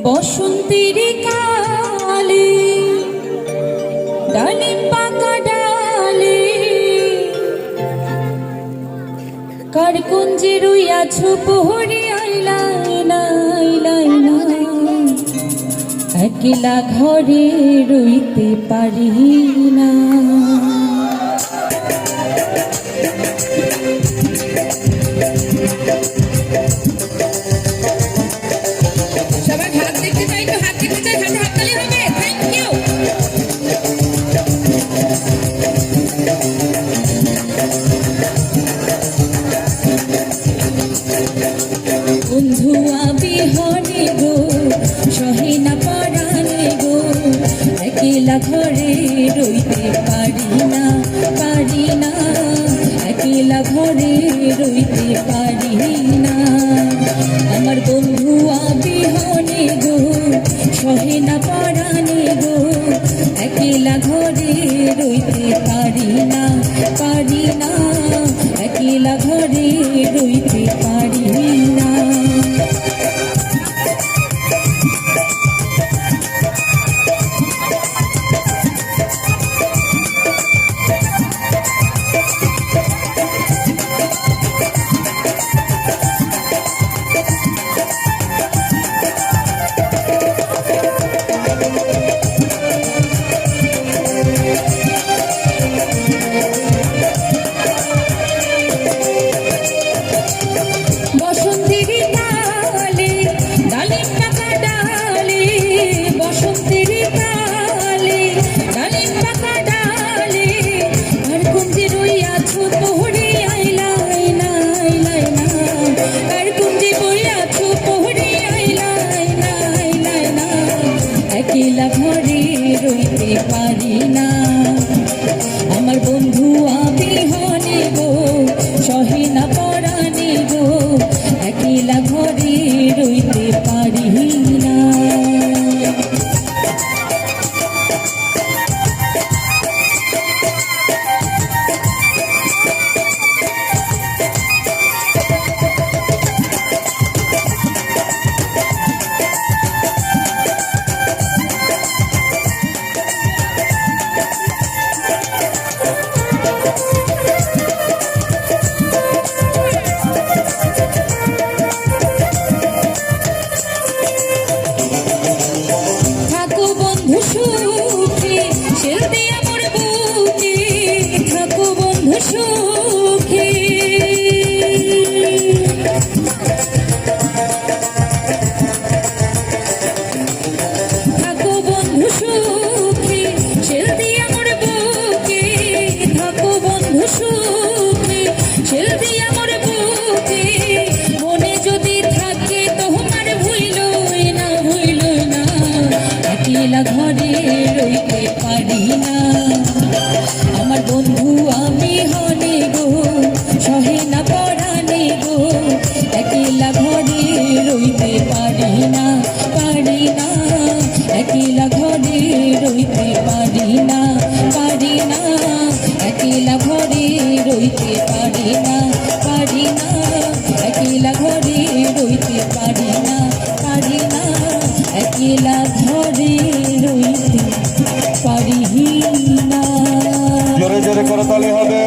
বসন্তের কালে ডালিম পাকা ডালে কার কুঞ্জে রইয়াছ পোহরে আইলাই নাই লাই না একলা ঘরে রইতে পারি না। বন্ধুয়া বিহনে গো সহে না পরাণে গো একলা ঘরে রইতে পারি না একলা ঘরে রইতে পারি না। আমার বন্ধুয়া বিহনে গো সহে না পরাণে গো একলা ঘরে রইতে পারি না একলা ঘরে রইতে পারি না। একলা ঘরে রইতে পারি না আমার বন্ধু বিহনে গো সহে না পরাণে গো একলা ঘরে রইতে পারি না। একলা ঘরে রইতে পারি না আমার বন্ধু বিহনে গো সহে না পরাণে গো একলা ঘরে রইতে পারি না একলা ঘরে রইতে পারি না একলা ঘরে রইতে পারি না একলা ঘরে রইতে পারি না একলা ঘরে রইতে পারি না। জোরে জোরে করতালি হবে।